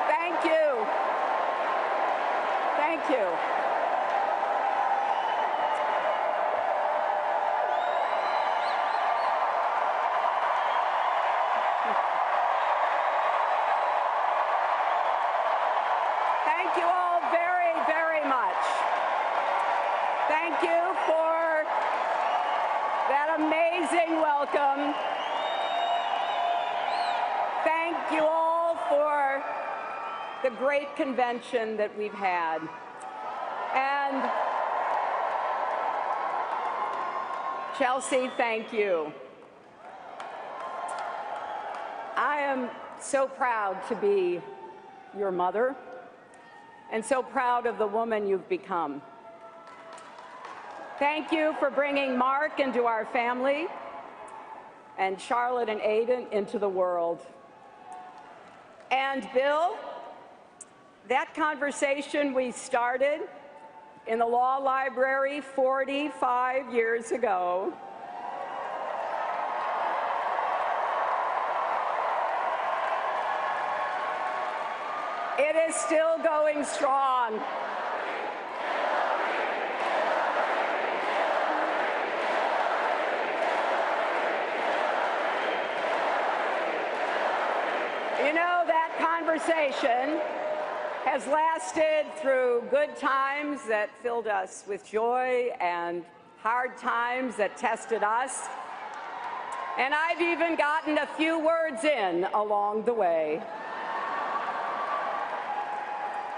Thank you. Thank you. Thank you all very, very much. Thank you for that amazing welcome. Thank you all for the great convention that we've had. And Chelsea, thank you. I am so proud to be your mother and so proud of the woman you've become. Thank you for bringing Mark into our family and Charlotte and Aiden into the world. And Bill, that conversation we started in the law library 45 years ago it is still going strong. You know, that conversation has lasted through good times that filled us with joy and hard times that tested us. And I've even gotten a few words in along the way.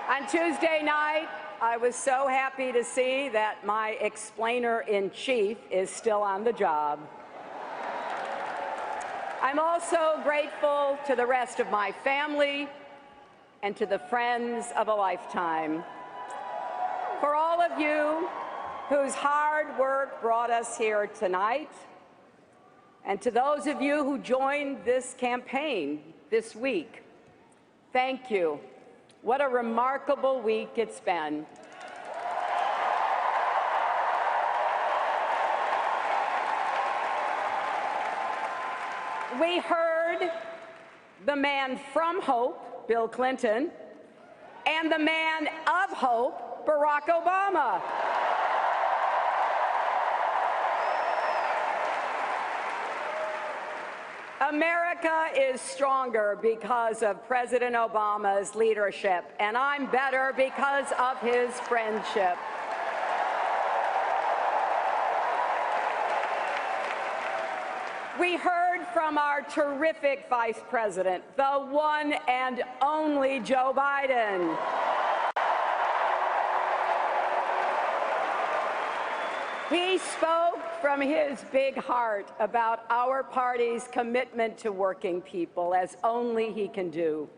On Tuesday night, I was so happy to see that my explainer-in-chief is still on the job. I'm also grateful to the rest of my family and to the friends of a lifetime. For all of you whose hard work brought us here tonight, and to those of you who joined this campaign this week, thank you. What a remarkable week it's been. We heard the man from hope, Bill Clinton, and the man of hope, Barack Obama. America is stronger because of President Obama's leadership, and I'm better because of his friendship. We heard from our terrific Vice President, the one and only Joe Biden. He spoke from his big heart about our party's commitment to working people, as only he can do.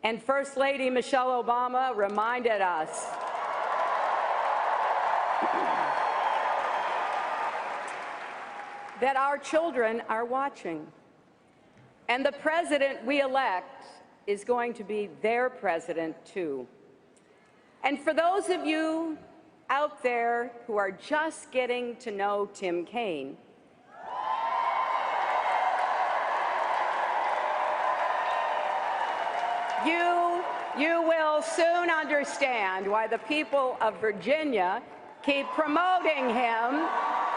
And First Lady Michelle Obama reminded us that our children are watching. And the president we elect is going to be their president, too. And for those of you out there who are just getting to know Tim Kaine, you will soon understand why the people of Virginia keep promoting him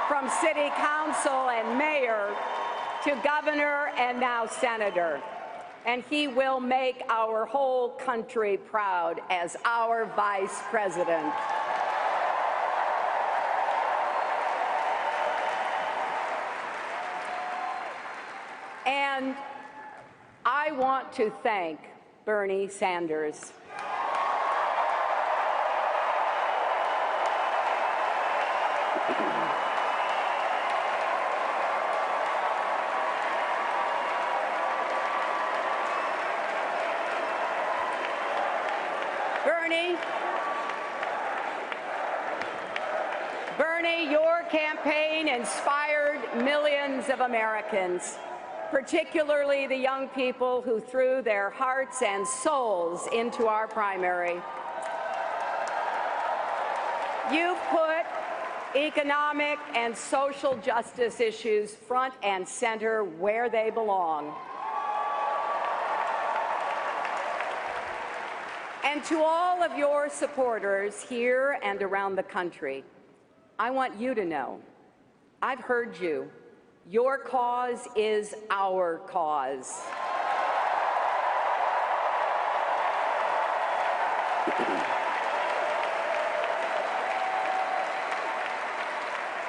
from city council and mayor to governor and now senator. And he will make our whole country proud as our vice president. And I want to thank Bernie Sanders. Bernie, your campaign inspired millions of Americans, particularly the young people who threw their hearts and souls into our primary. You've put economic and social justice issues front and center where they belong. And to all of your supporters here and around the country, I want you to know, I've heard you. Your cause is our cause.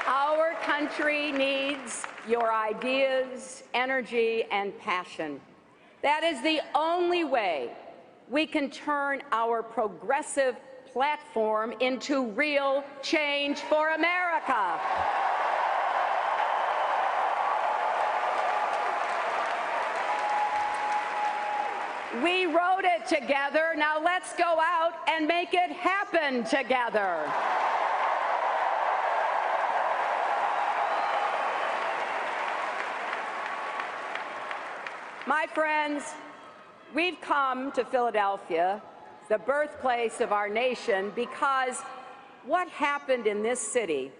Our country needs your ideas, energy, and passion. That is the only way we can turn our progressive platform into real change for America. We wrote it together. Now let's go out and make it happen together. My friends, we've come to Philadelphia, the birthplace of our nation, because what happened in this city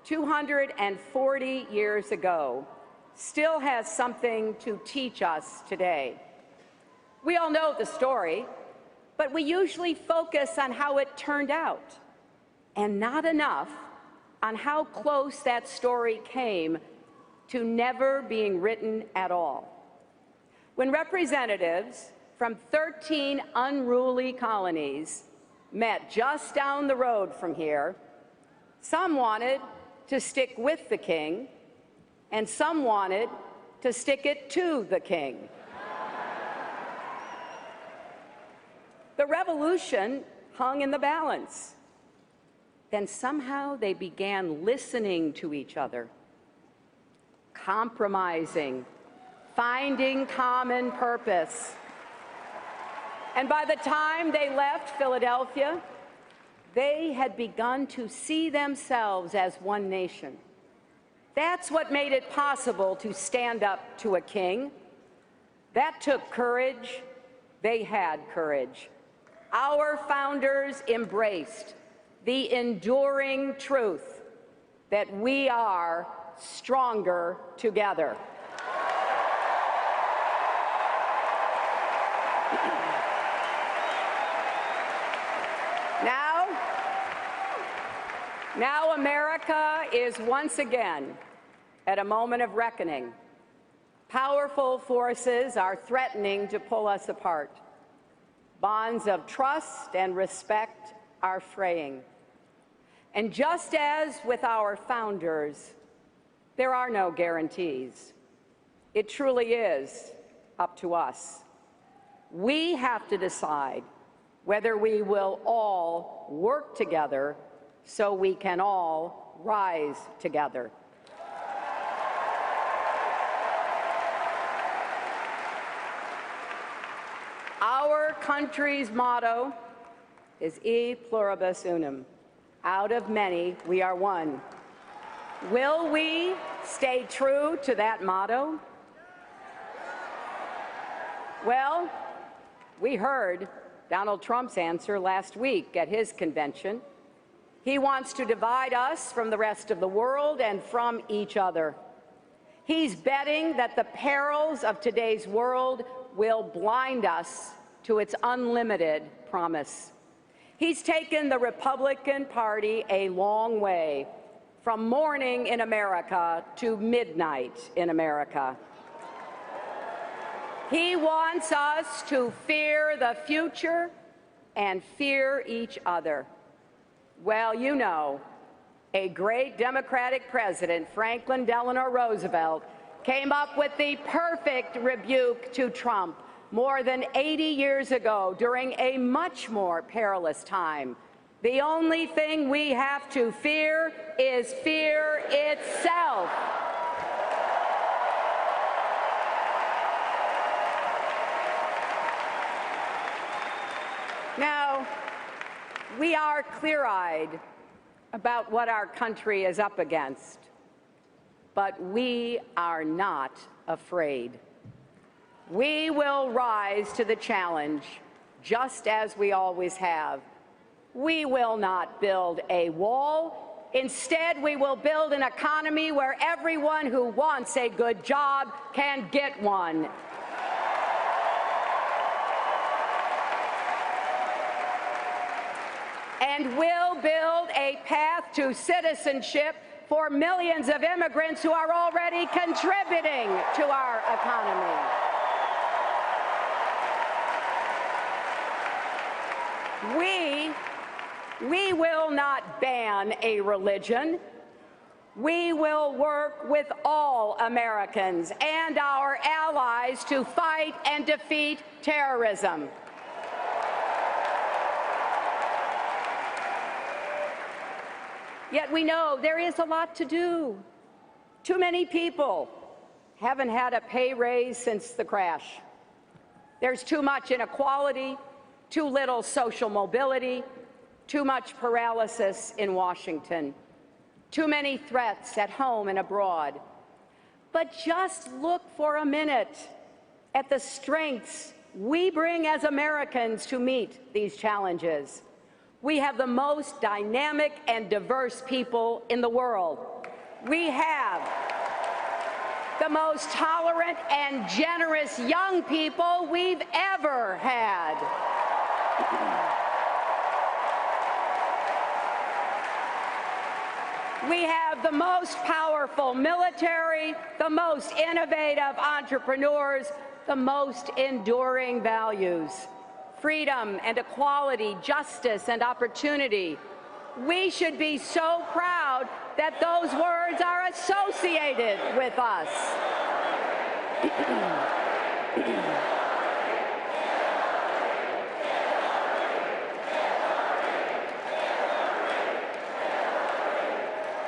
240 years ago still has something to teach us today. We all know the story, but we usually focus on how it turned out, and not enough on how close that story came to never being written at all. When representatives from 13 unruly colonies met just down the road from here, some wanted to stick with the king, and some wanted to stick it to the king. The revolution hung in the balance. Then somehow they began listening to each other, compromising, finding common purpose. And by the time they left Philadelphia, they had begun to see themselves as one nation. That's what made it possible to stand up to a king. That took courage. They had courage. Our founders embraced the enduring truth that we are stronger together. Now America is once again at a moment of reckoning. Powerful forces are threatening to pull us apart. Bonds of trust and respect are fraying. And just as with our founders, there are no guarantees. It truly is up to us. We have to decide whether we will all work together so we can all rise together. Our country's motto is E pluribus unum. Out of many, we are one. Will we stay true to that motto? Well, we heard Donald Trump's answer last week at his convention. He wants to divide us from the rest of the world and from each other. He's betting that the perils of today's world will blind us to its unlimited promise. He's taken the Republican Party a long way, from morning in America to midnight in America. He wants us to fear the future and fear each other. Well, you know, a great Democratic president, Franklin Delano Roosevelt, came up with the perfect rebuke to Trump more than 80 years ago during a much more perilous time. The only thing we have to fear is fear itself. Now, we are clear-eyed about what our country is up against, but we are not afraid. We will rise to the challenge, just as we always have. We will not build a wall. Instead, we will build an economy where everyone who wants a good job can get one. and will build a path to citizenship for millions of immigrants who are already contributing to our economy. We will not ban a religion. We will work with all Americans and our allies to fight and defeat terrorism. Yet we know there is a lot to do. Too many people haven't had a pay raise since the crash. There's too much inequality, too little social mobility, too much paralysis in Washington, too many threats at home and abroad. But just look for a minute at the strengths we bring as Americans to meet these challenges. We have the most dynamic and diverse people in the world. We have the most tolerant and generous young people we've ever had. We have the most powerful military, the most innovative entrepreneurs, the most enduring values: freedom and equality, justice and opportunity. We should be so proud that those words are associated with us.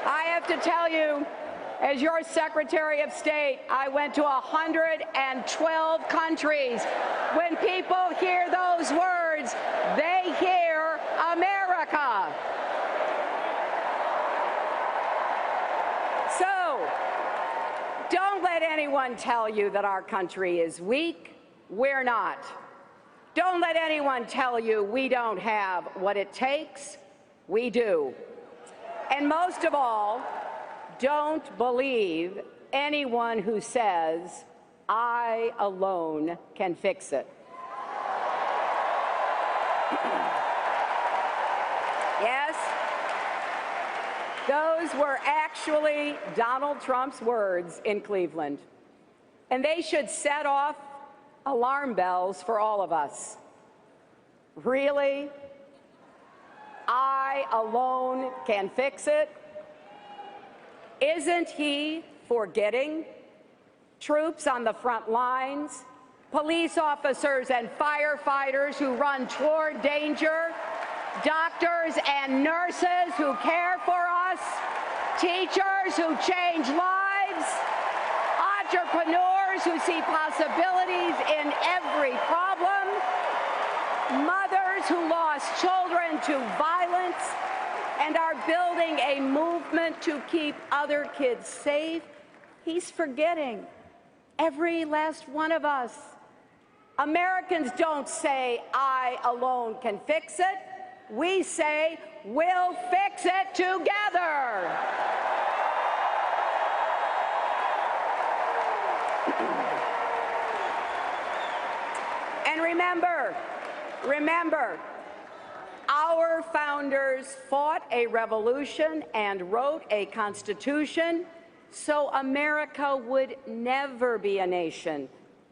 I have to tell you, as your Secretary of State, I went to 112 countries. When people hear those words, they hear America. So, don't let anyone tell you that our country is weak. We're not. Don't let anyone tell you we don't have what it takes. We do. And most of all, don't believe anyone who says, "I alone can fix it." Yes, those were actually Donald Trump's words in Cleveland. And they should set off alarm bells for all of us. Really? I alone can fix it? Isn't he forgetting troops on the front lines, police officers and firefighters who run toward danger, doctors and nurses who care for us, teachers who change lives, entrepreneurs who see possibilities in every problem, mothers who lost children to violence and are building a movement to keep other kids safe? He's forgetting every last one of us. Americans don't say, "I alone can fix it." We say, "We'll fix it together." And remember, our founders fought a revolution and wrote a constitution so America would never be a nation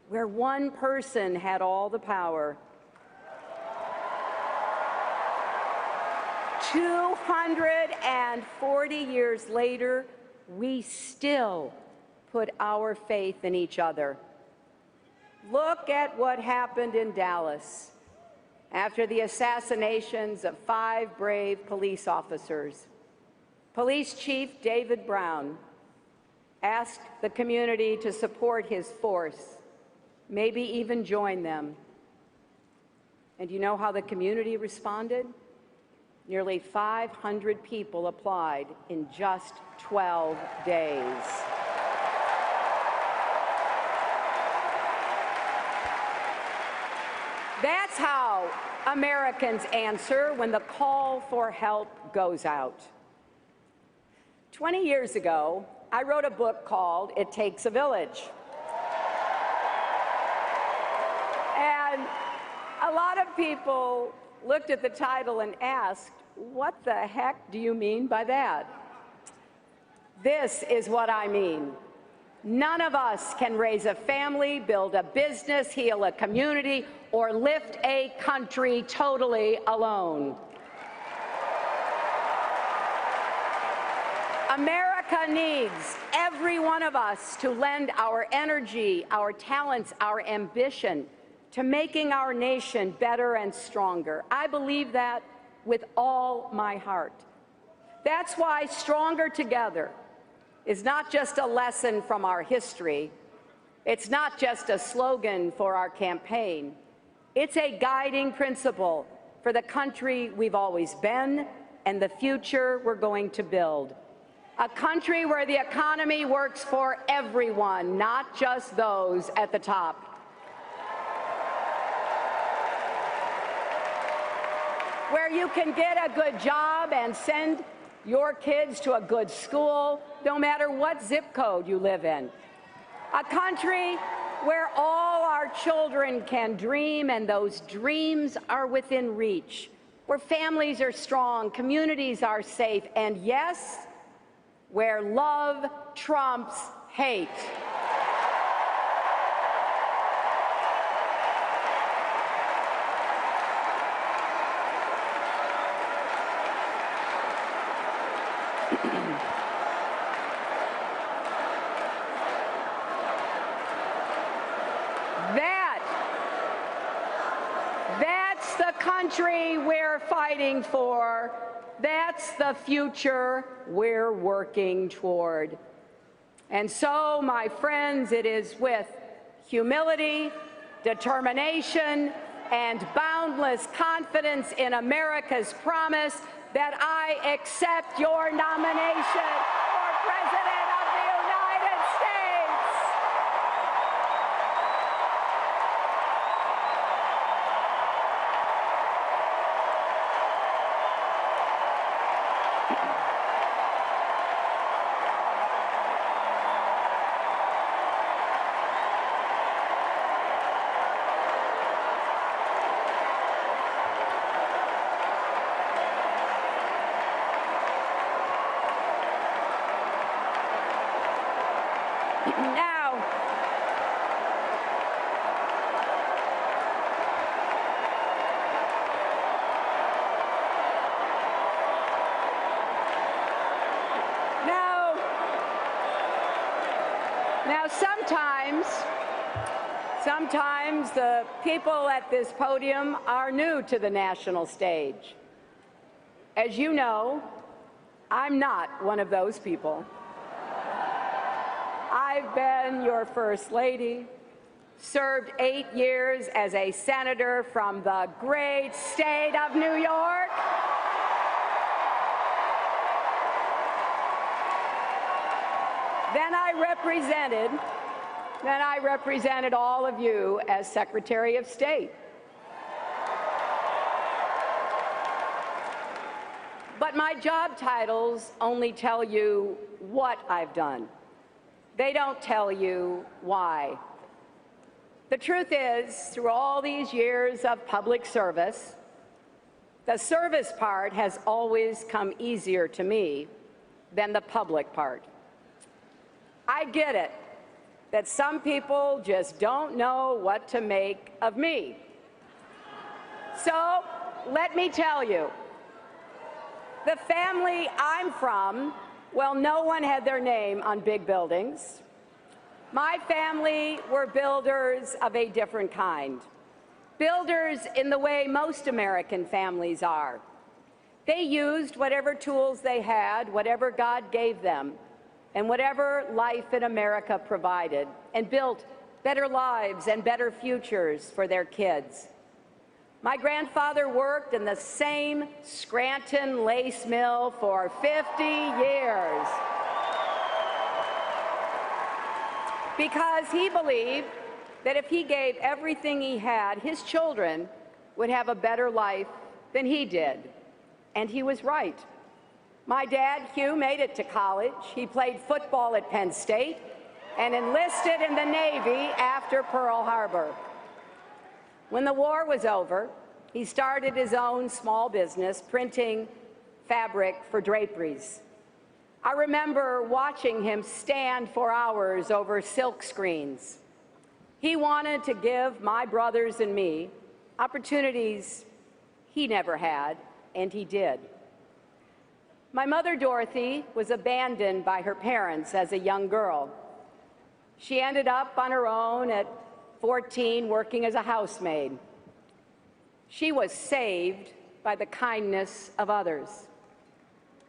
where one person had all the power. 240 years later, we still put our faith in each other. Look at what happened in Dallas after the assassinations of 5 brave police officers. Police Chief David Brown asked the community to support his force, maybe even join them. And you know how the community responded? Nearly 500 people applied in just 12 days. That's how Americans answer when the call for help goes out. 20 years ago, I wrote a book called "It Takes a Village." And a lot of people looked at the title and asked, what the heck do you mean by that? This is what I mean. None of us can raise a family, build a business, heal a community, or lift a country totally alone. America needs every one of us to lend our energy, our talents, our ambition to making our nation better and stronger. I believe that with all my heart. That's why Stronger Together is not just a lesson from our history. It's not just a slogan for our campaign. It's a guiding principle for the country we've always been and the future we're going to build. A country where the economy works for everyone, not just those at the top. Where you can get a good job and send your kids to a good school, no matter what zip code you live in. A country where all our children can dream and those dreams are within reach. Where families are strong, communities are safe, and yes, where love trumps hate. That's the country we're fighting for. That's the future we're working toward. And so, my friends, it is with humility, determination, and boundless confidence in America's promise that I accept your nomination for President of the United States. Now, sometimes the people at this podium are new to the national stage. As you know, I'm not one of those people. I've been your First Lady, served 8 years as a senator from the great state of New York. Then I represented all of you as Secretary of State. But my job titles only tell you what I've done. They don't tell you why. The truth is, through all these years of public service, the service part has always come easier to me than the public part. I get it that some people just don't know what to make of me. So let me tell you, the family I'm from, well, no one had their name on big buildings. My family were builders of a different kind. Builders in the way most American families are. They used whatever tools they had, whatever God gave them, and whatever life in America provided, and built better lives and better futures for their kids. My grandfather worked in the same Scranton lace mill for 50 years because he believed that if he gave everything he had, his children would have a better life than he did. And he was right. My dad, Hugh, made it to college. He played football at Penn State and enlisted in the Navy after Pearl Harbor. When the war was over, he started his own small business printing fabric for draperies. I remember watching him stand for hours over silk screens. He wanted to give my brothers and me opportunities he never had, and he did. My mother, Dorothy, was abandoned by her parents as a young girl. She ended up on her own at 14, working as a housemaid. She was saved by the kindness of others.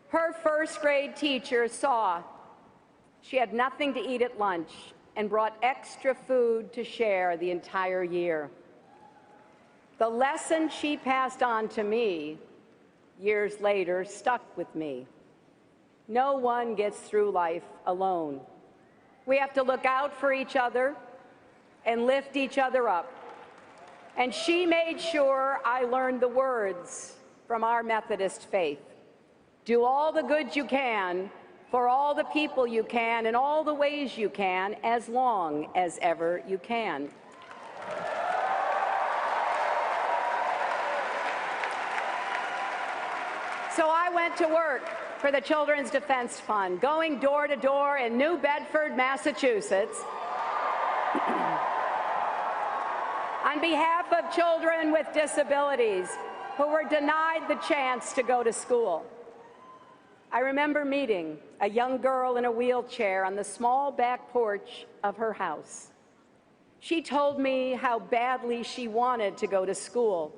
Her first-grade teacher saw she had nothing to eat at lunch and brought extra food to share the entire year. The lesson she passed on to me years later stuck with me. No one gets through life alone. We have to look out for each other and lift each other up. And she made sure I learned the words from our Methodist faith. Do all the good you can for all the people you can in all the ways you can, as long as ever you can. So I went to work for the Children's Defense Fund, going door to door in New Bedford, Massachusetts, on behalf of children with disabilities who were denied the chance to go to school. I remember meeting a young girl in a wheelchair on the small back porch of her house. She told me how badly she wanted to go to school.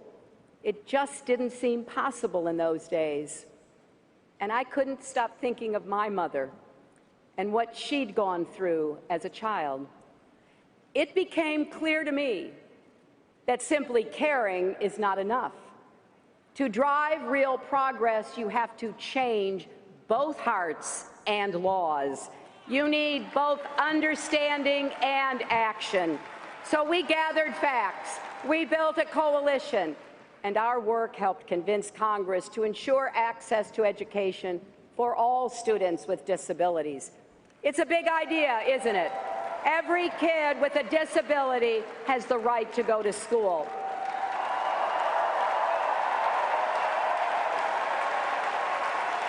It just didn't seem possible in those days. And I couldn't stop thinking of my mother and what she'd gone through as a child. It became clear to me that simply caring is not enough. To drive real progress, you have to change both hearts and laws. You need both understanding and action. So we gathered facts, we built a coalition, and our work helped convince Congress to ensure access to education for all students with disabilities. It's a big idea, isn't it? Every kid with a disability has the right to go to school.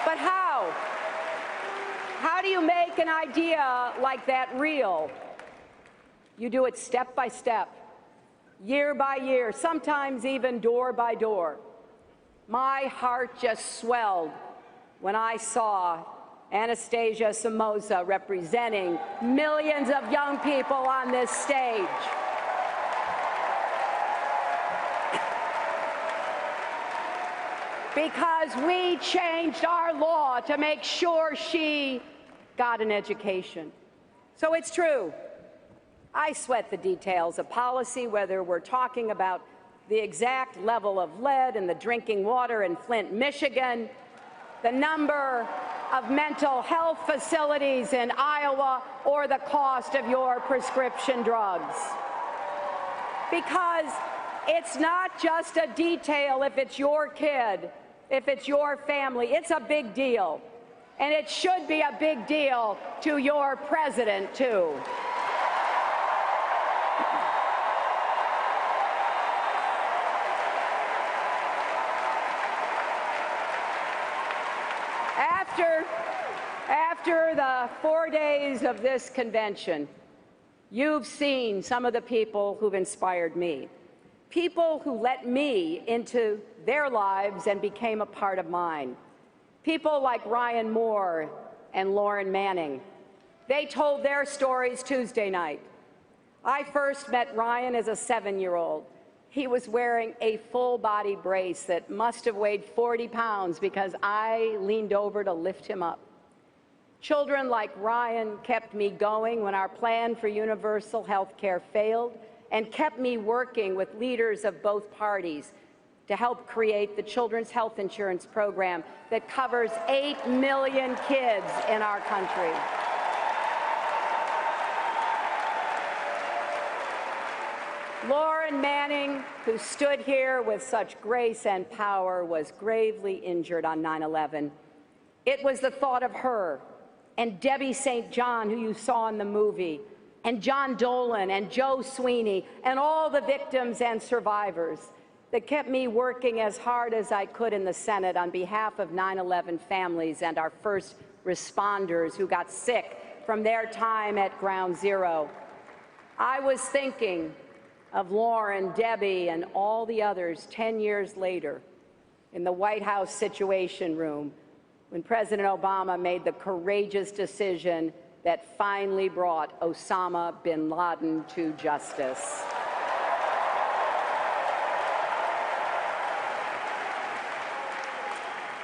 But how? How do you make an idea like that real? You do it step by step, year by year, sometimes even door by door. My heart just swelled when I saw Anastasia Somoza representing millions of young people on this stage. Because we changed our law to make sure she got an education. So it's true. I sweat the details of policy, whether we're talking about the exact level of lead in the drinking water in Flint, Michigan, the number of mental health facilities in Iowa, or the cost of your prescription drugs. Because it's not just a detail if it's your kid, if it's your family. It's a big deal. And it should be a big deal to your president, too. After the 4 days of this convention, you've seen some of the people who've inspired me, people who let me into their lives and became a part of mine, people like Ryan Moore and Lauren Manning. They told their stories Tuesday night. I first met Ryan as a 7-year-old. He was wearing a full-body brace that must have weighed 40 pounds because I leaned over to lift him up. Children like Ryan kept me going when our plan for universal health care failed, and kept me working with leaders of both parties to help create the Children's Health Insurance Program that covers 8 million kids in our country. Lauren Manning, who stood here with such grace and power, was gravely injured on 9/11. It was the thought of her and Debbie St. John, who you saw in the movie, and John Dolan and Joe Sweeney and all the victims and survivors that kept me working as hard as I could in the Senate on behalf of 9/11 families and our first responders who got sick from their time at Ground Zero. I was thinking of Lauren, Debbie, and all the others 10 years later in the White House Situation Room when President Obama made the courageous decision that finally brought Osama bin Laden to justice.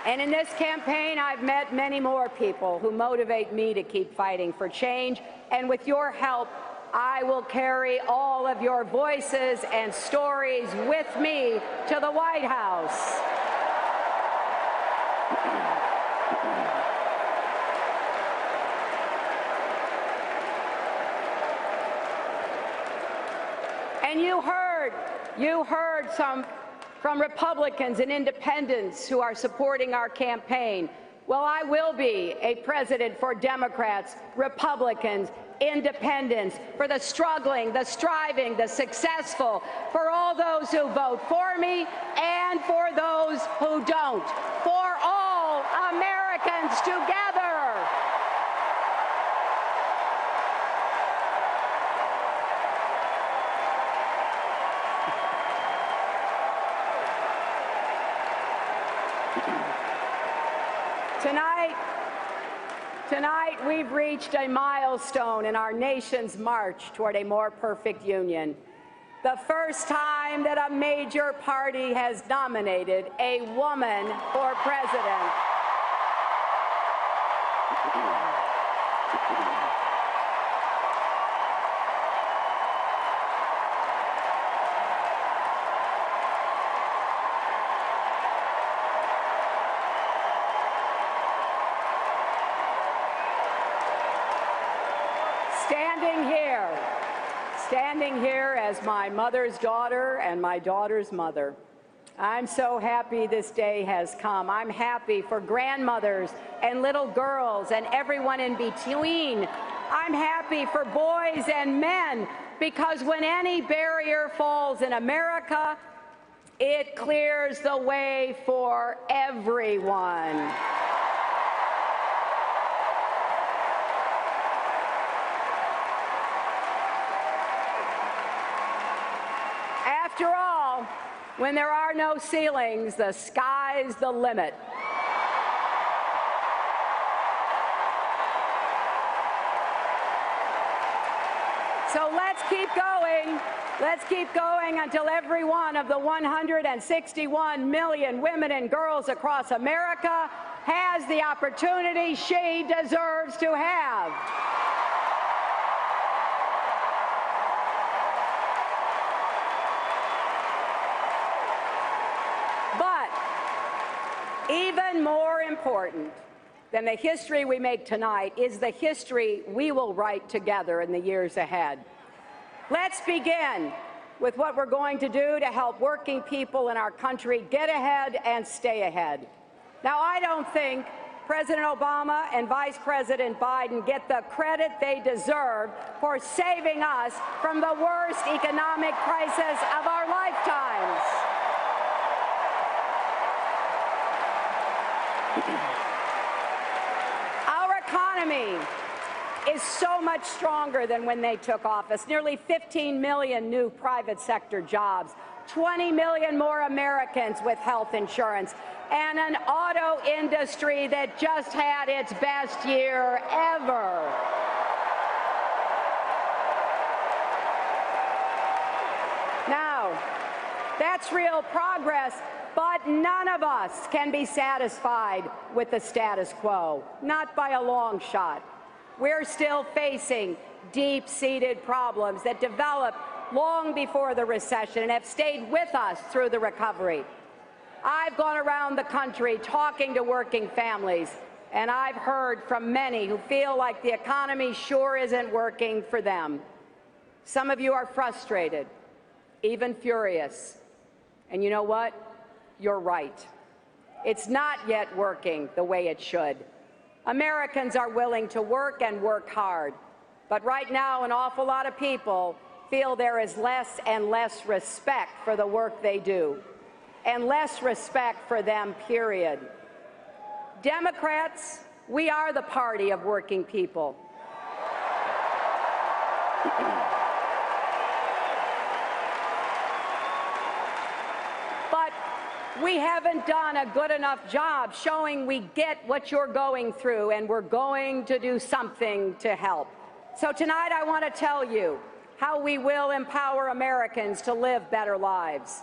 And in this campaign, I've met many more people who motivate me to keep fighting for change. And with your help, I will carry all of your voices and stories with me to the White House. And you heard from Republicans and independents who are supporting our campaign. Well, I will be a president for Democrats, Republicans, independents, for the struggling, the striving, the successful, for all those who vote for me and for those who don't, for all Americans together. Tonight, we've reached a milestone in our nation's march toward a more perfect union. The first time that a major party has nominated a woman for president. Standing here as my mother's daughter and my daughter's mother, I'm so happy this day has come. I'm happy for grandmothers and little girls and everyone in between. I'm happy for boys and men, because when any barrier falls in America, it clears the way for everyone. After all, when there are no ceilings, the sky's the limit. So let's keep going. Let's keep going until every one of the 161 million women and girls across America has the opportunity she deserves to have. But even more important than the history we make tonight is the history we will write together in the years ahead. Let's begin with what we're going to do to help working people in our country get ahead and stay ahead. Now, I don't think President Obama and Vice President Biden get the credit they deserve for saving us from the worst economic crisis of our lifetimes. Our economy is so much stronger than when they took office. Nearly 15 million new private sector jobs, 20 million more Americans with health insurance, and an auto industry that just had its best year ever. Now, that's real progress. But none of us can be satisfied with the status quo, not by a long shot. We're still facing deep-seated problems that developed long before the recession and have stayed with us through the recovery. I've gone around the country talking to working families, and I've heard from many who feel like the economy sure isn't working for them. Some of you are frustrated, even furious. And you know what? You're right. It's not yet working the way it should. Americans are willing to work and work hard. But right now, an awful lot of people feel there is less and less respect for the work they do. and less respect for them, period. Democrats, we are the party of working people. But we haven't done a good enough job showing we get what you're going through, and we're going to do something to help. So tonight I want to tell you how we will empower Americans to live better lives.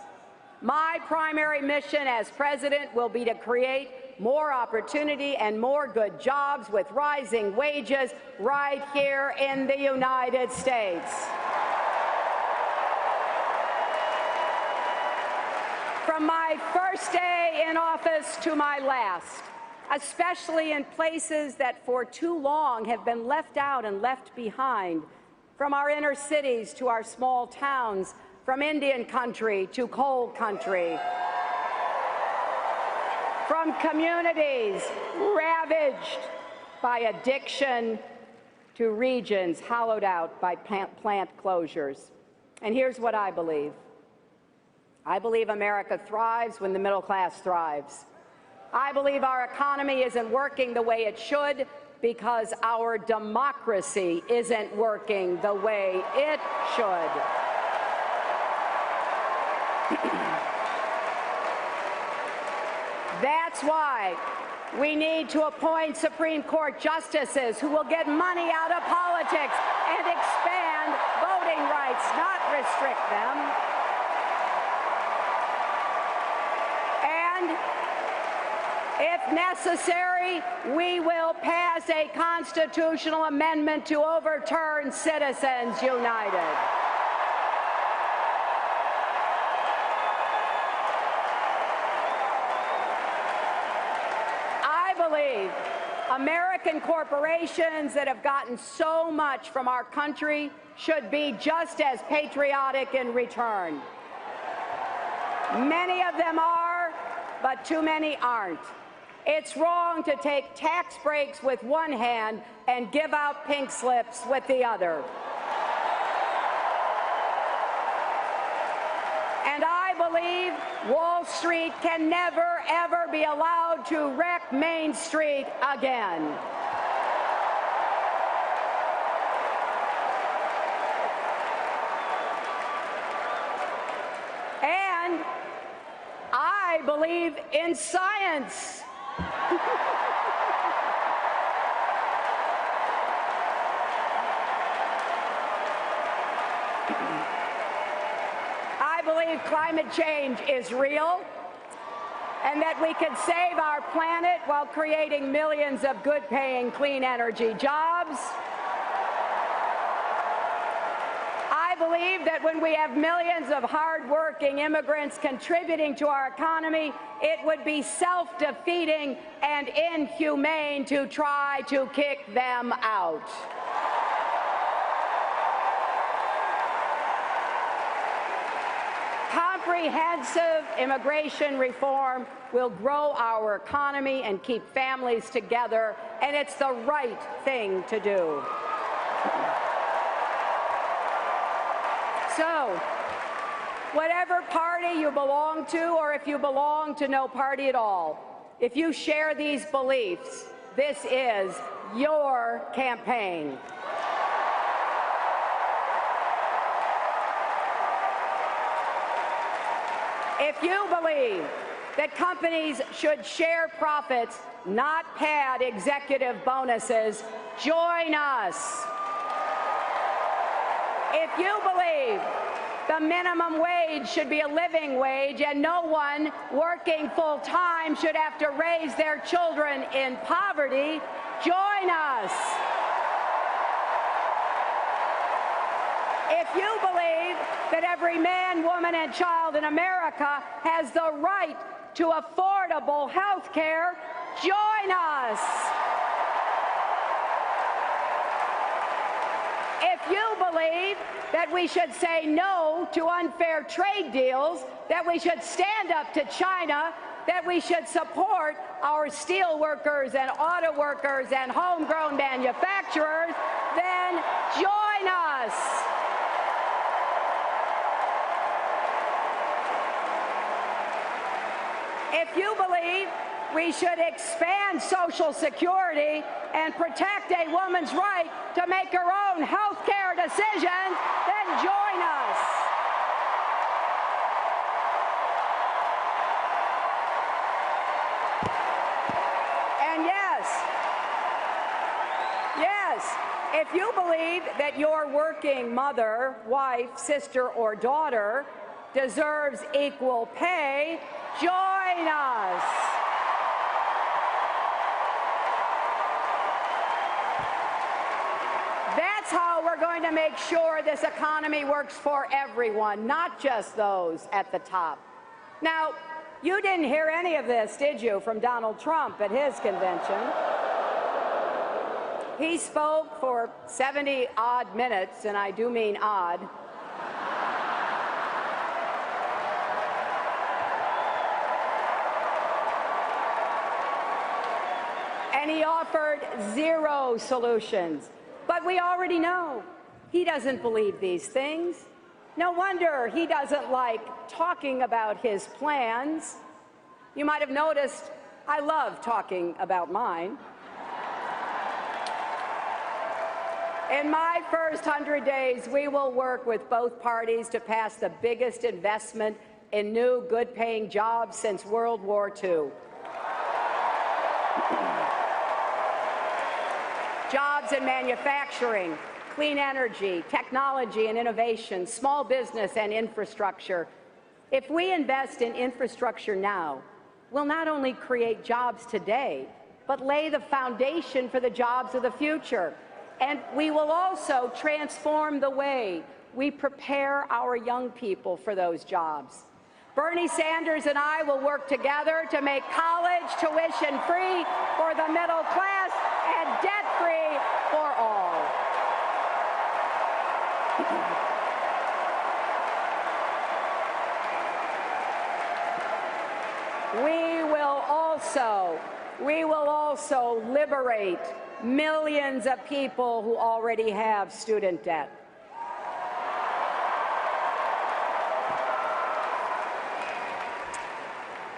My primary mission as president will be to create more opportunity and more good jobs with rising wages right here in the United States. From my first day in office to my last, especially in places that for too long have been left out and left behind, from our inner cities to our small towns, from Indian country to coal country, from communities ravaged by addiction to regions hollowed out by plant closures. And here's what I believe. I believe America thrives when the middle class thrives. I believe our economy isn't working the way it should because our democracy isn't working the way it should. That's why we need to appoint Supreme Court justices who will get money out of politics and expand voting rights, not restrict them. And if necessary, we will pass a constitutional amendment to overturn Citizens United. I believe American corporations that have gotten so much from our country should be just as patriotic in return. Many of them are, but too many aren't. It's wrong to take tax breaks with one hand and give out pink slips with the other. And I believe Wall Street can never, ever be allowed to wreck Main Street again. And I believe in science. I believe climate change is real and that we can save our planet while creating millions of good-paying clean energy jobs. I believe that when we have millions of hard-working immigrants contributing to our economy, it would be self-defeating and inhumane to try to kick them out. Comprehensive immigration reform will grow our economy and keep families together, and it's the right thing to do. So, whatever party you belong to, or if you belong to no party at all, if you share these beliefs, this is your campaign. If you believe that companies should share profits, not pad executive bonuses, join us. If you believe the minimum wage should be a living wage and no one working full-time should have to raise their children in poverty, join us. If you believe that every man, woman, and child in America has the right to affordable health care, join us. If you believe that we should say no to unfair trade deals, that we should stand up to China, that we should support our steel workers and auto workers and homegrown manufacturers, then join us. if you believe we should expand Social Security and protect a woman's right to make her own health care decisions, then join us. And yes, if you believe that your working mother, wife, sister, or daughter deserves equal pay, join us. That's how we're going to make sure this economy works for everyone, not just those at the top. Now, you didn't hear any of this, did you, from Donald Trump at his convention? He spoke for 70-odd minutes, and I do mean odd. And he offered zero solutions. But we already know he doesn't believe these things. No wonder he doesn't like talking about his plans. You might have noticed I love talking about mine. In my first 100 days, we will work with both parties to pass the biggest investment in new, good-paying jobs since World War II. Jobs in manufacturing, clean energy, technology and innovation, small business and infrastructure. If we invest in infrastructure now, we'll not only create jobs today, but lay the foundation for the jobs of the future. And we will also transform the way we prepare our young people for those jobs. Bernie Sanders and I will work together to make college tuition free for the middle class and debt-free for all. We will also liberate millions of people who already have student debt.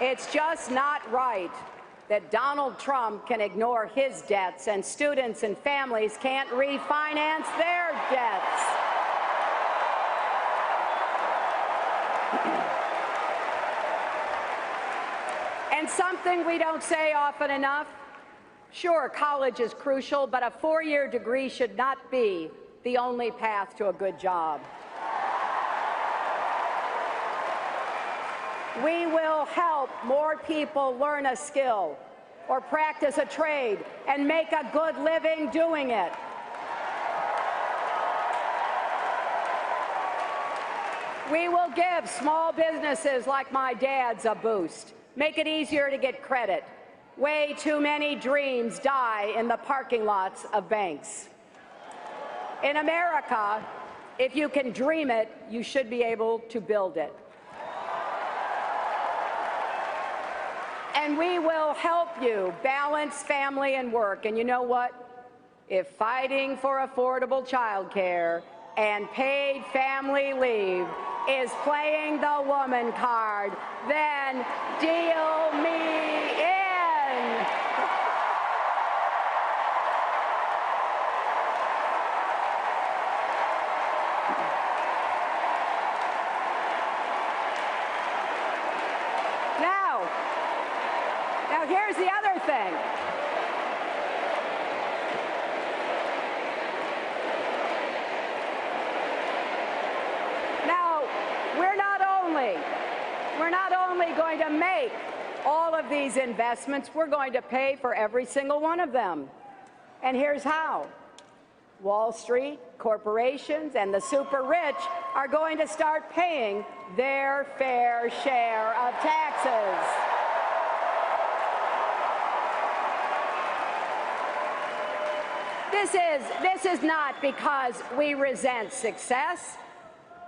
It's just not right that Donald Trump can ignore his debts and students and families can't refinance their debts. And something we don't say often enough, sure, college is crucial, but a four-year degree should not be the only path to a good job. We will help more people learn a skill or practice a trade and make a good living doing it. We will give small businesses like my dad's a boost, make it easier to get credit. Way too many dreams die in the parking lots of banks. In America, if you can dream it, you should be able to build it. And we will help you balance family and work. And you know what? If fighting for affordable child care and paid family leave is playing the woman card, then deal me in. Now here's the other thing. Now, we're not only going to make all of these investments, we're going to pay for every single one of them. And here's how. Wall Street, corporations, and the super rich are going to start paying their fair share of taxes. This is not because we resent success,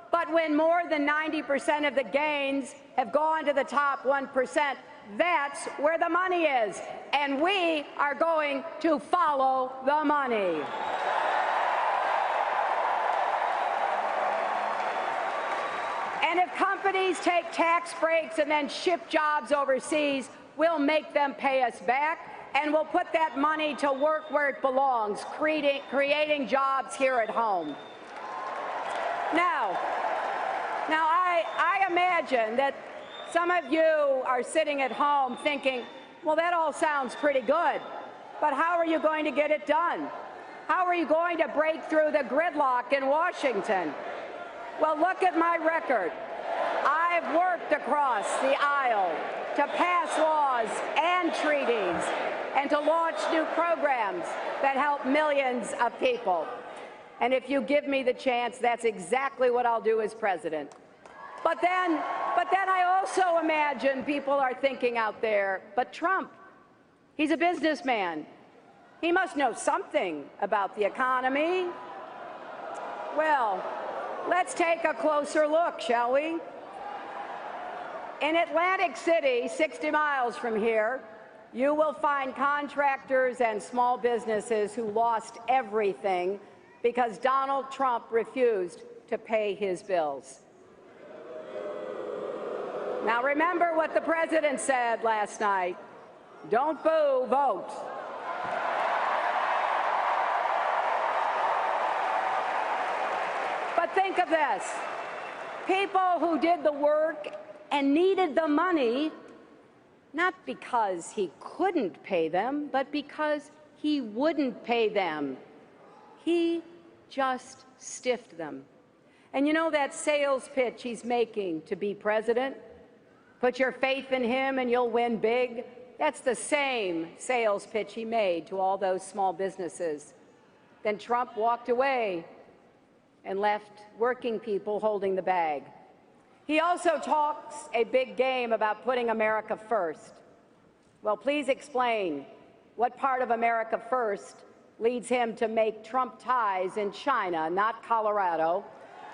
but when more than 90% of the gains have gone to the top 1%, that's where the money is, and we are going to follow the money. And if companies take tax breaks and then ship jobs overseas, we'll make them pay us back, and we'll put that money to work where it belongs, creating jobs here at home. Now I imagine that some of you are sitting at home thinking, well, that all sounds pretty good, but how are you going to get it done? How are you going to break through the gridlock in Washington? Well, look at my record. I've worked across the aisle to pass laws and treaties and to launch new programs that help millions of people. And if you give me the chance, that's exactly what I'll do as president. But then I also imagine people are thinking out there, but Trump, he's a businessman. He must know something about the economy. Well, let's take a closer look, shall we? In Atlantic City, 60 miles from here, you will find contractors and small businesses who lost everything because Donald Trump refused to pay his bills. Now remember what the president said last night. Don't boo, vote. But think of this. People who did the work and needed the money, not because he couldn't pay them, but because he wouldn't pay them. He just stiffed them. And you know that sales pitch he's making to be president? Put your faith in him and you'll win big. That's the same sales pitch he made to all those small businesses. Then Trump walked away and left working people holding the bag. He also talks a big game about putting America first. Well, please explain what part of America first leads him to make Trump ties in China, not Colorado,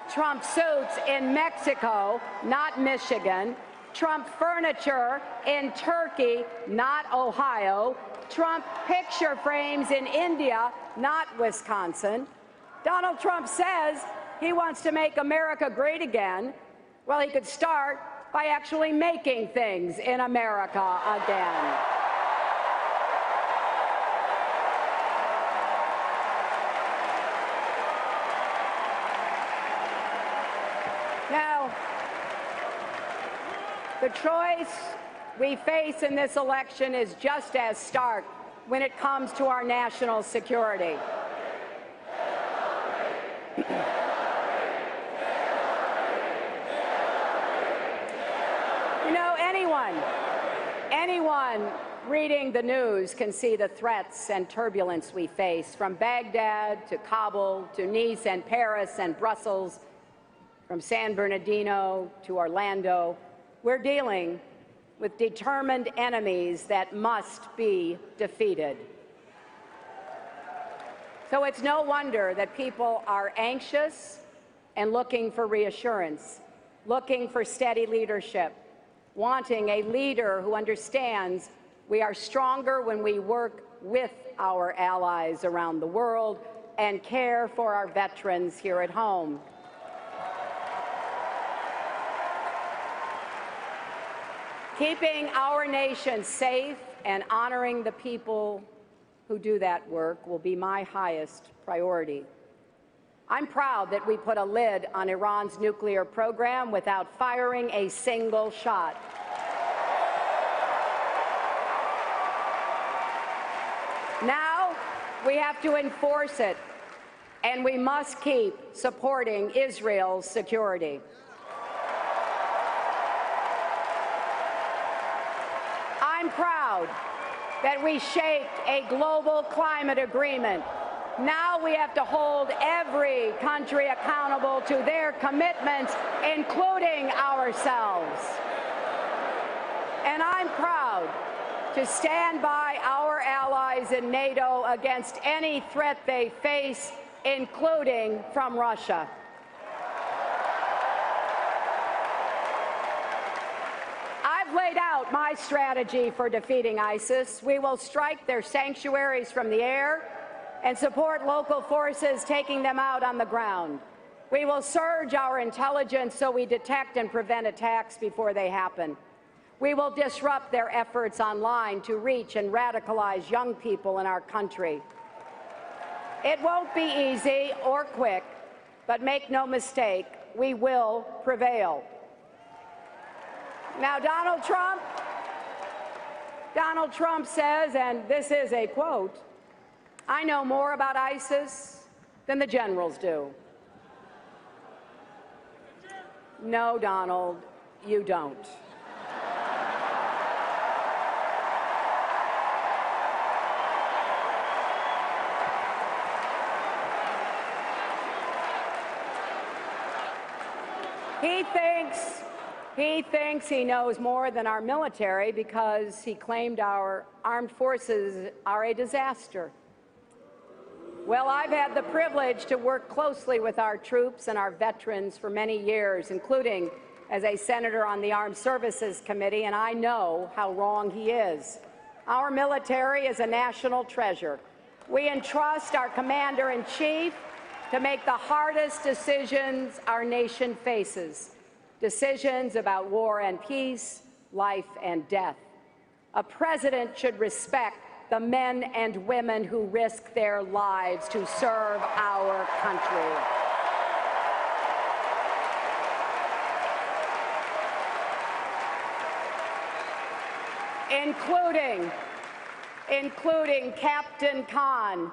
Trump suits in Mexico, not Michigan, Trump furniture in Turkey, not Ohio, Trump picture frames in India, not Wisconsin. Donald Trump says he wants to make America great again. Well, he could start by actually making things in America again. Now, the choice we face in this election is just as stark when it comes to our national security. You know, anyone reading the news can see the threats and turbulence we face, from Baghdad to Kabul to Nice and Paris and Brussels, from San Bernardino to Orlando. We're dealing with determined enemies that must be defeated. So it's no wonder that people are anxious and looking for reassurance, looking for steady leadership, wanting a leader who understands we are stronger when we work with our allies around the world and care for our veterans here at home. Keeping our nation safe and honoring the people who do that work will be my highest priority. I'm proud that we put a lid on Iran's nuclear program without firing a single shot. Now we have to enforce it, and we must keep supporting Israel's security. I'm proud that we shaped a global climate agreement. Now we have to hold every country accountable to their commitments, including ourselves. And I'm proud to stand by our allies in NATO against any threat they face, including from Russia. I've laid out my strategy for defeating ISIS. We will strike their sanctuaries from the air and support local forces taking them out on the ground. We will surge our intelligence so we detect and prevent attacks before they happen. We will disrupt their efforts online to reach and radicalize young people in our country. It won't be easy or quick, but make no mistake, we will prevail. Now, Donald Trump says, and this is a quote, "I know more about ISIS than the generals do." No, Donald, you don't. He thinks he knows more than our military because he claimed our armed forces are a disaster. Well, I've had the privilege to work closely with our troops and our veterans for many years, including as a senator on the Armed Services Committee, and I know how wrong he is. Our military is a national treasure. We entrust our commander-in-chief to make the hardest decisions our nation faces, decisions about war and peace, life and death. A president should respect the men and women who risk their lives to serve our country. Including Captain Khan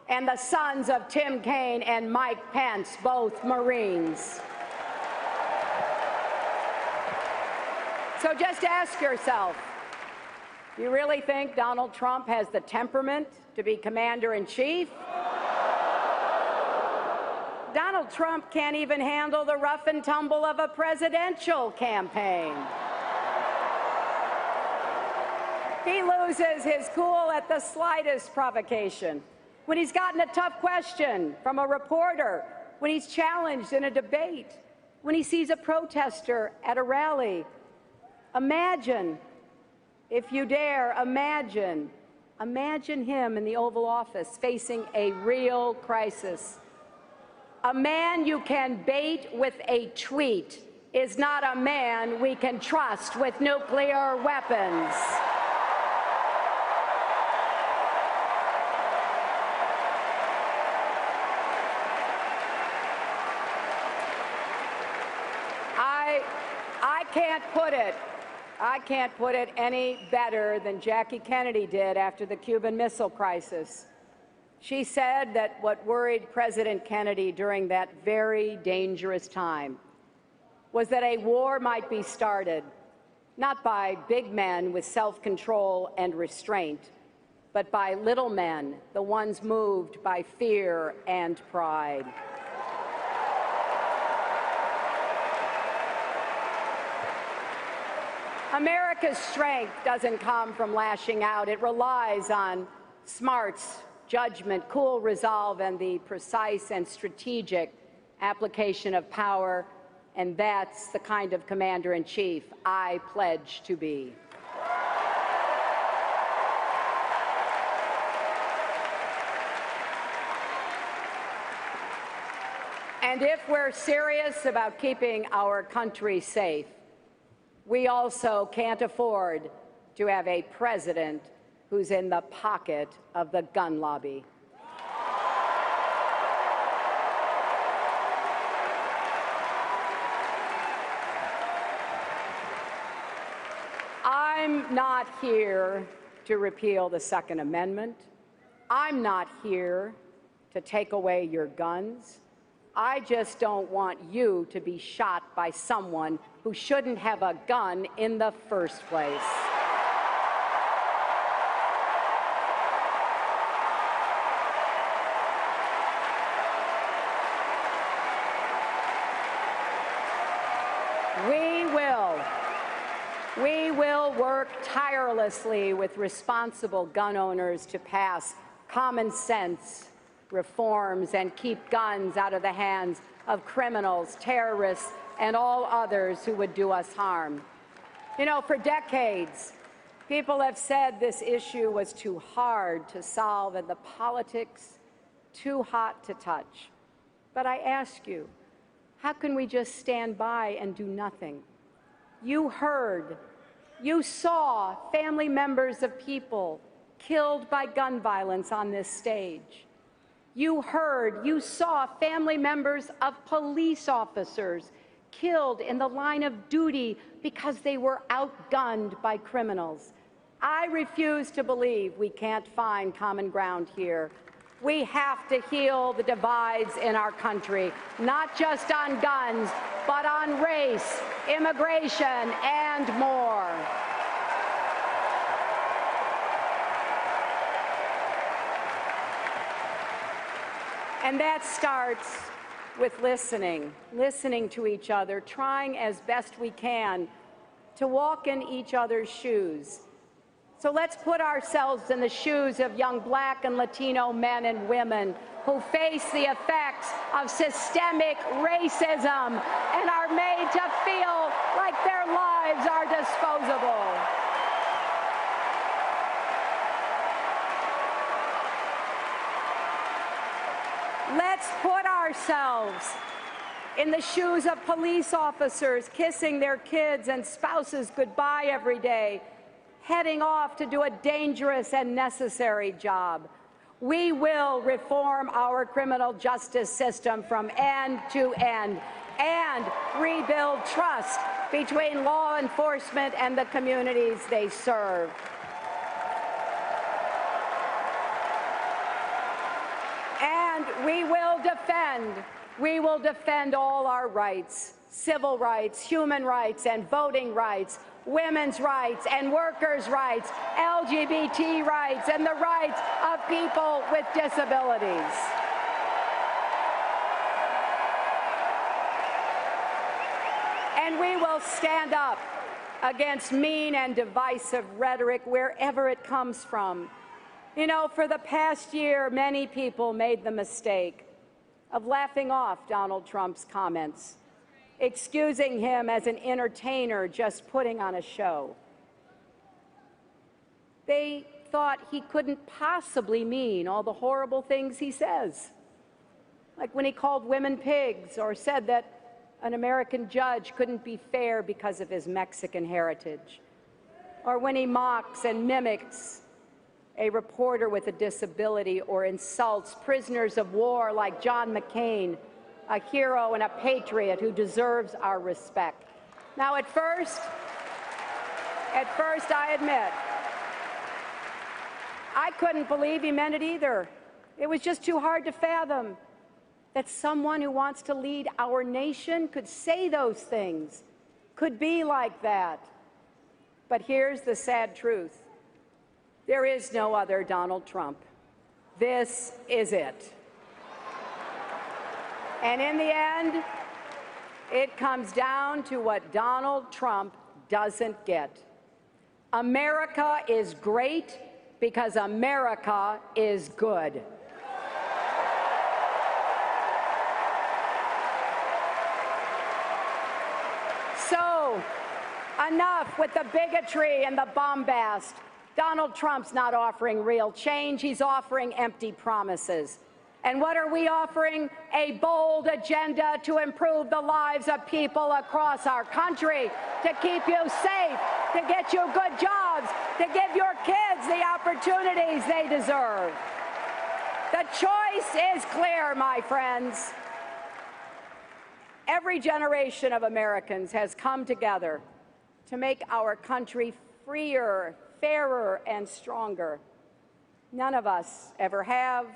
and the sons of Tim Kaine and Mike Pence, both Marines. So just ask yourself, do you really think Donald Trump has the temperament to be commander-in-chief? Donald Trump can't even handle the rough and tumble of a presidential campaign. He loses his cool at the slightest provocation. When he's gotten a tough question from a reporter, when he's challenged in a debate, when he sees a protester at a rally. Imagine, if you dare, imagine him in the Oval Office facing a real crisis. A man you can bait with a tweet is not a man we can trust with nuclear weapons. I can't put it any better than Jackie Kennedy did after the Cuban Missile Crisis. She said that what worried President Kennedy during that very dangerous time was that a war might be started, not by big men with self-control and restraint, but by little men, the ones moved by fear and pride. America's strength doesn't come from lashing out. It relies on smarts, judgment, cool resolve, and the precise and strategic application of power. And that's the kind of commander-in-chief I pledge to be. And if we're serious about keeping our country safe, we also can't afford to have a president who's in the pocket of the gun lobby. I'm not here to repeal the Second Amendment. I'm not here to take away your guns. I just don't want you to be shot by someone who shouldn't have a gun in the first place. We will work tirelessly with responsible gun owners to pass common sense reforms and keep guns out of the hands of criminals, terrorists, and all others who would do us harm. You know, for decades, people have said this issue was too hard to solve and the politics too hot to touch. But I ask you, How can we just stand by and do nothing? You heard, you saw family members of people killed by gun violence on this stage. You heard, you saw family members of police officers killed in the line of duty because they were outgunned by criminals. I refuse to believe we can't find common ground here. We have to heal the divides in our country, not just on guns, but on race, immigration, and more. And that starts with listening to each other, trying as best we can to walk in each other's shoes. So let's put ourselves in the shoes of young Black and Latino men and women who face the effects of systemic racism and are made to feel like their lives are disposable. Let's put ourselves in the shoes of police officers kissing their kids and spouses goodbye every day, heading off to do a dangerous and necessary job. We will reform our criminal justice system from end to end and rebuild trust between law enforcement and the communities they serve. And we will defend all our rights, civil rights, human rights, and voting rights, women's rights and workers' rights, LGBT rights, and the rights of people with disabilities. And we will stand up against mean and divisive rhetoric wherever it comes from. You know, for the past year, many people made the mistake of laughing off Donald Trump's comments, excusing him as an entertainer just putting on a show. They thought he couldn't possibly mean all the horrible things he says, like when he called women pigs or said that an American judge couldn't be fair because of his Mexican heritage, or when he mocks and mimics a reporter with a disability or insults prisoners of war like John McCain, a hero and a patriot who deserves our respect. Now, at first, I admit, I couldn't believe he meant it either. It was just too hard to fathom that someone who wants to lead our nation could say those things, could be like that. But here's the sad truth. There is no other Donald Trump. This is it. And in the end, it comes down to what Donald Trump doesn't get. America is great because America is good. So, enough with the bigotry and the bombast. Donald Trump's not offering real change. He's offering empty promises. And what are we offering? A bold agenda to improve the lives of people across our country, to keep you safe, to get you good jobs, to give your kids the opportunities they deserve. The choice is clear, my friends. Every generation of Americans has come together to make our country freer, fairer, and stronger. None of us ever have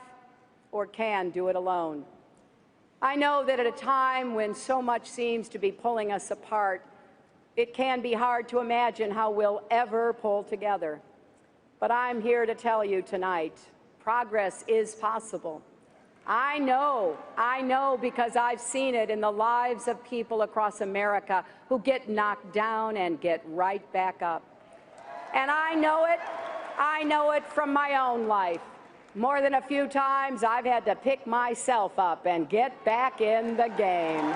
or can do it alone. I know that at a time when so much seems to be pulling us apart, it can be hard to imagine how we'll ever pull together. But I'm here to tell you tonight, progress is possible. I know because I've seen it in the lives of people across America who get knocked down and get right back up. And I know it from my own life. More than a few times, I've had to pick myself up and get back in the game.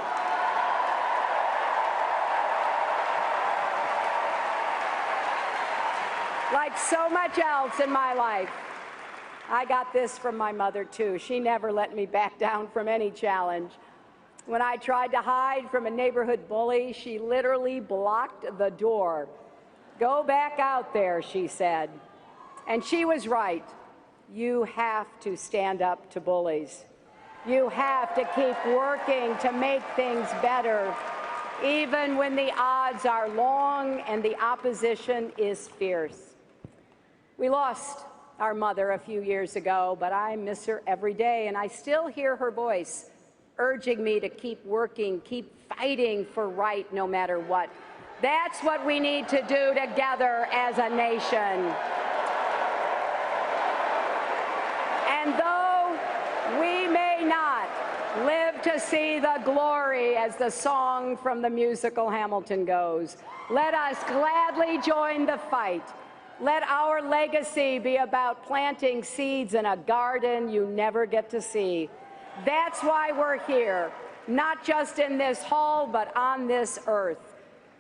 Like so much else in my life, I got this from my mother, too. She never let me back down from any challenge. When I tried to hide from a neighborhood bully, she literally blocked the door. "Go back out there," she said. And she was right. You have to stand up to bullies. You have to keep working to make things better, even when the odds are long and the opposition is fierce. We lost our mother a few years ago, but I miss her every day, and I still hear her voice urging me to keep working, keep fighting for right no matter what. That's what we need to do together as a nation. And though we may not live to see the glory, as the song from the musical Hamilton goes, let us gladly join the fight. Let our legacy be about planting seeds in a garden you never get to see. That's why we're here, not just in this hall, but on this earth.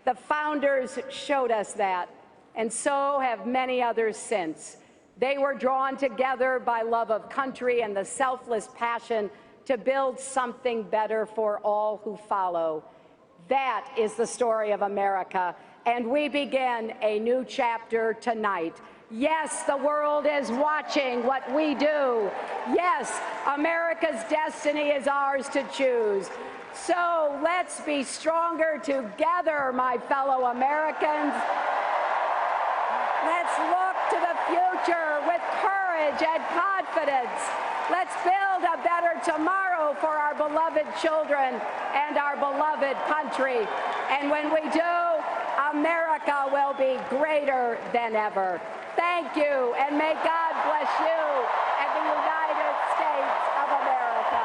The founders showed us that, and so have many others since. They were drawn together by love of country and the selfless passion to build something better for all who follow. That is the story of America, and we begin a new chapter tonight. Yes, the world is watching what we do. Yes, America's destiny is ours to choose. So let's be stronger together, my fellow Americans. Let's look to the future with courage and confidence. Let's build a better tomorrow for our beloved children and our beloved country. And when we do, America will be greater than ever. Thank you, and may God bless you and the United States of America.